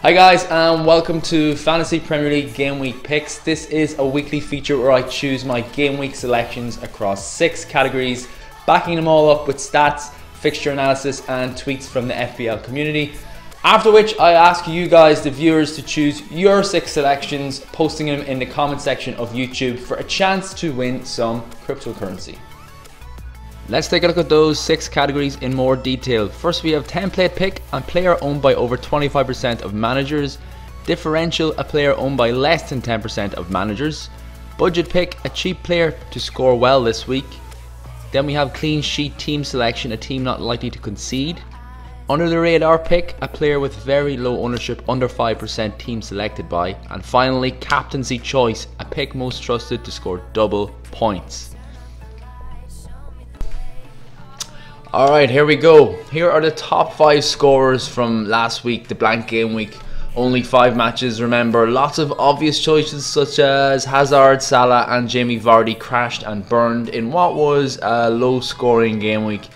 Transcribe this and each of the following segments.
Hi guys, and welcome to Fantasy Premier League Game Week Picks. This is a weekly feature where I choose my Game Week selections across 6 categories, backing them all up with stats, fixture analysis and tweets from the FPL community. After which I ask you guys, the viewers, to choose your 6 selections, posting them in the comment section of YouTube for a chance to win some cryptocurrency. Let's take a look at those 6 categories in more detail. First, we have template pick, a player owned by over 25% of managers. Differential, a player owned by less than 10% of managers. Budget pick, a cheap player to score well this week. Then we have clean sheet team selection, a team not likely to concede. Under the radar pick, a player with very low ownership, under 5% team selected by. And finally, captaincy choice, a pick most trusted to score double points. Alright, here we go. Here are the top 5 scorers from last week, the blank game week. Only 5 matches, remember. Lots of obvious choices such as Hazard, Salah and Jamie Vardy crashed and burned in what was a low scoring game week.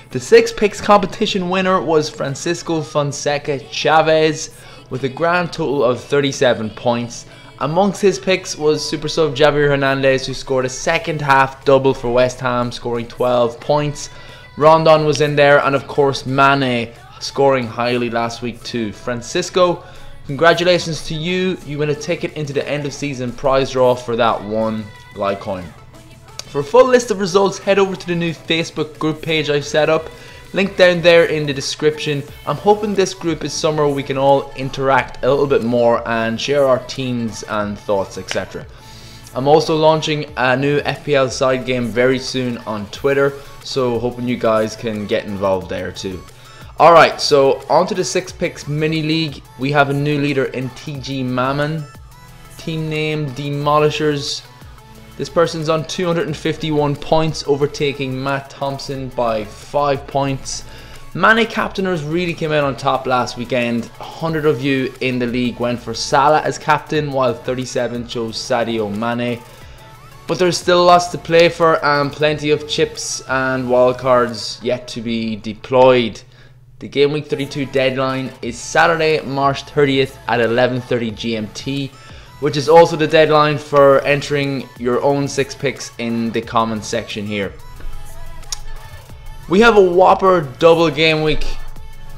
The 6 picks competition winner was Francisco Fonseca Chavez with a grand total of 37 points. Amongst his picks was super sub Javier Hernandez, who scored a second half double for West Ham, scoring 12 points. Rondon was in there, and of course Mane scoring highly last week too. Francisco, congratulations to you. You win a ticket into the end of season prize draw for that one Litecoin. For a full list of results, head over to the new Facebook group page I've set up. Link down there in the description. I'm hoping this group is somewhere we can all interact a little bit more and share our teams and thoughts, etc. I'm also launching a new FPL side game very soon on Twitter, so hoping you guys can get involved there too. Alright, so on to the 6 picks mini league. We have a new leader in TG Mammon. Team name Demolishers. This person's on 251 points, overtaking Matt Thompson by 5 points. Mane captainers really came out on top last weekend. 100 of you in the league went for Salah as captain, while 37 chose Sadio Mane. But there's still lots to play for and plenty of chips and wildcards yet to be deployed. The Game Week 32 deadline is Saturday, March 30th at 11:30 GMT, which is also the deadline for entering your own 6 picks in the comment section here. We have a whopper double game week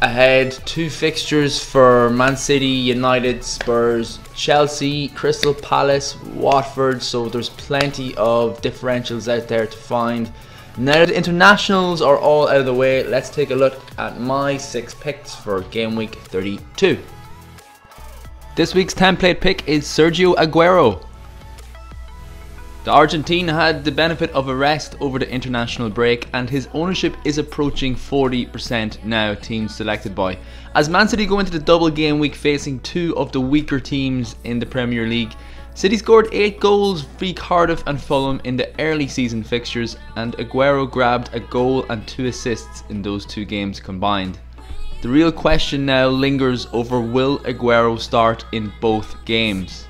ahead. 2 fixtures for Man City, United, Spurs, Chelsea, Crystal Palace, Watford, so there's plenty of differentials out there to find. Now that the internationals are all out of the way, let's take a look at my 6 picks for game week 32. This week's template pick is Sergio Aguero. The Argentine had the benefit of a rest over the international break, and his ownership is approaching 40% now, team selected by. As Man City go into the double game week facing 2 of the weaker teams in the Premier League, City scored 8 goals, v Cardiff and Fulham in the early season fixtures, and Aguero grabbed a goal and 2 assists in those 2 games combined. The real question now lingers over, will Aguero start in both games?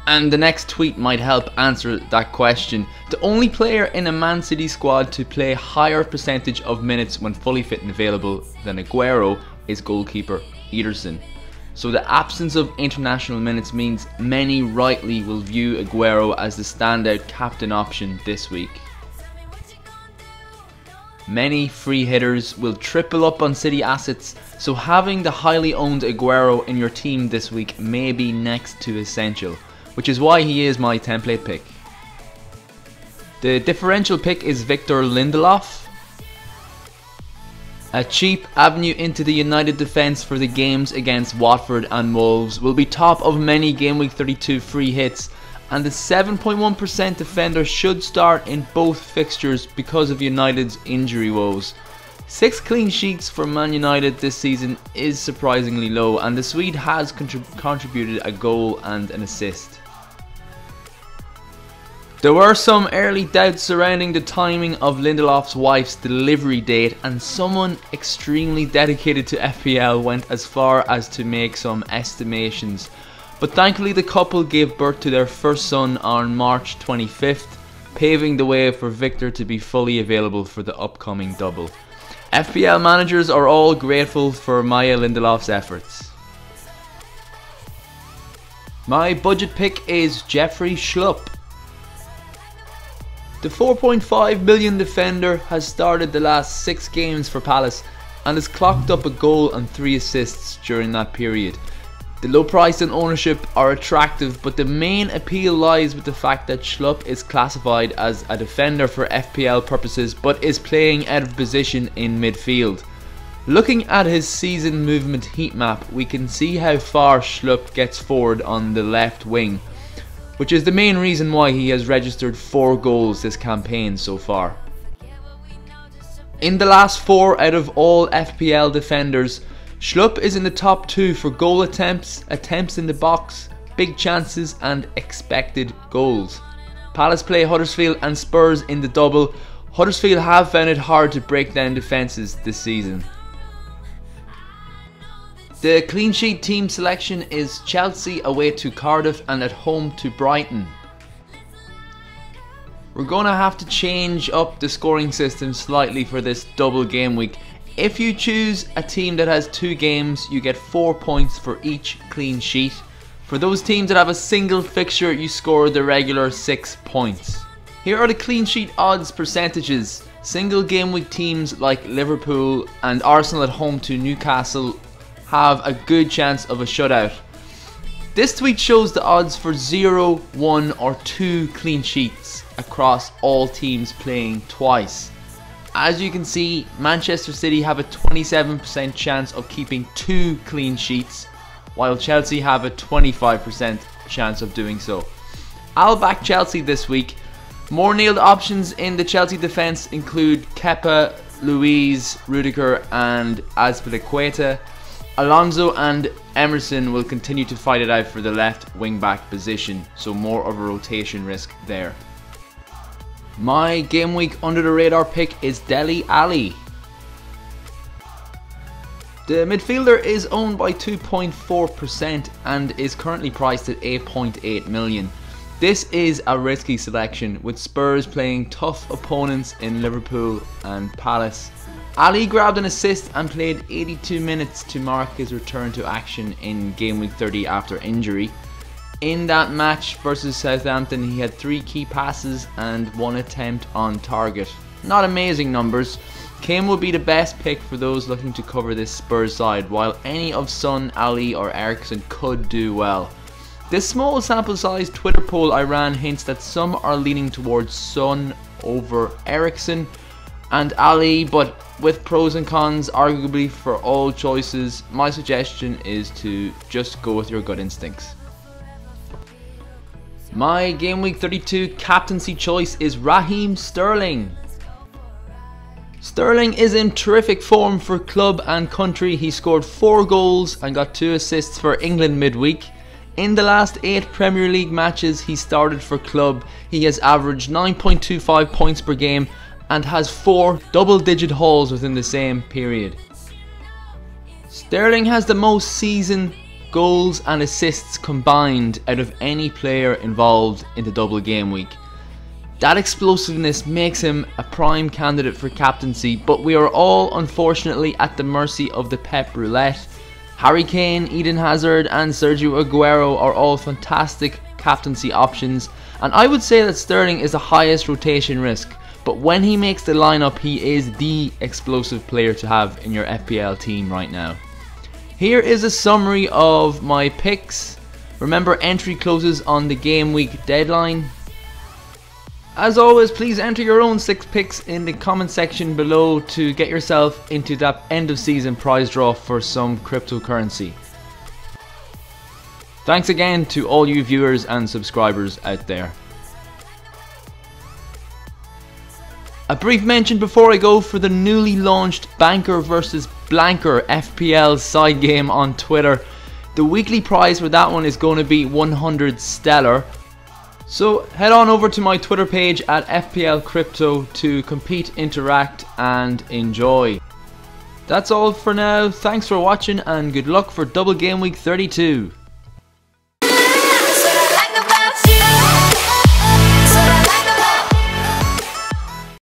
And the next tweet might help answer that question. The only player in a Man City squad to play higher percentage of minutes when fully fit and available than Aguero is goalkeeper Ederson. So the absence of international minutes means many rightly will view Aguero as the standout captain option this week. Many free hitters will triple up on City assets, so having the highly owned Aguero in your team this week may be next to essential, which is why he is my template pick. The differential pick is Victor Lindelof. A cheap avenue into the United defence for the games against Watford and Wolves, will be top of many Game Week 32 free hits, and the 7.1% defender should start in both fixtures because of United's injury woes. 6 clean sheets for Man United this season is surprisingly low, and the Swede has contributed a goal and an assist. There were some early doubts surrounding the timing of Lindelof's wife's delivery date, and someone extremely dedicated to FPL went as far as to make some estimations. But thankfully the couple gave birth to their first son on March 25th, paving the way for Victor to be fully available for the upcoming double. FPL managers are all grateful for Maya Lindelof's efforts. My budget pick is Jeffrey Schlupp. The 4.5 million defender has started the last 6 games for Palace and has clocked up a goal and 3 assists during that period. The low price and ownership are attractive, but the main appeal lies with the fact that Schlupp is classified as a defender for FPL purposes but is playing out of position in midfield. Looking at his season movement heat map, we can see how far Schlupp gets forward on the left wing, which is the main reason why he has registered 4 goals this campaign so far. In the last 4 out of all FPL defenders, Schlupp is in the top 2 for goal attempts, attempts in the box, big chances and expected goals. Palace play Huddersfield and Spurs in the double. Huddersfield have found it hard to break down defences this season. The clean sheet team selection is Chelsea away to Cardiff and at home to Brighton. We're going to have to change up the scoring system slightly for this double game week. If you choose a team that has 2 games, you get 4 points for each clean sheet. For those teams that have a single fixture, you score the regular 6 points. Here are the clean sheet odds percentages. Single game week teams like Liverpool and Arsenal at home to Newcastle have a good chance of a shutout. This tweet shows the odds for 0, 1 or 2 clean sheets across all teams playing twice. As you can see, Manchester City have a 27% chance of keeping 2 clean sheets, while Chelsea have a 25% chance of doing so. I'll back Chelsea this week. More nailed options in the Chelsea defence include Kepa, Luiz, Rudiger and Azpilicueta. Alonso and Emerson will continue to fight it out for the left wing back position, so more of a rotation risk there. My game week under the radar pick is Dele Alli. The midfielder is owned by 2.4% and is currently priced at 8.8 million. This is a risky selection with Spurs playing tough opponents in Liverpool and Palace. Ali grabbed an assist and played 82 minutes to mark his return to action in game week 30 after injury. In that match versus Southampton, he had 3 key passes and 1 attempt on target. Not amazing numbers. Kane will be the best pick for those looking to cover this Spurs side, while any of Son, Ali or Eriksen could do well. This small sample size Twitter poll I ran hints that some are leaning towards Son over Eriksen and Ali, but with pros and cons arguably for all choices, my suggestion is to just go with your gut instincts. My game week 32 captaincy choice is Raheem Sterling. Sterling is in terrific form for club and country. He scored 4 goals and got 2 assists for England midweek. In the last 8 Premier League matches he started for club, he has averaged 9.25 points per game and has 4 double-digit hauls within the same period. Sterling has the most season goals and assists combined out of any player involved in the double game week. That explosiveness makes him a prime candidate for captaincy, but we are all unfortunately at the mercy of the Pep roulette. Harry Kane, Eden Hazard and Sergio Aguero are all fantastic captaincy options, and I would say that Sterling is the highest rotation risk, but when he makes the lineup he is the explosive player to have in your FPL team right now. Here is a summary of my picks. Remember, entry closes on the game week deadline. As always, please enter your own 6 picks in the comment section below to get yourself into that end of season prize draw for some cryptocurrency. Thanks again to all you viewers and subscribers out there. A brief mention before I go for the newly launched Banker vs Blanker FPL side game on Twitter. The weekly prize for that one is going to be 100 Stellar. So head on over to my Twitter page at FPL Crypto to compete, interact and enjoy. That's all for now. Thanks for watching and good luck for double game week 32.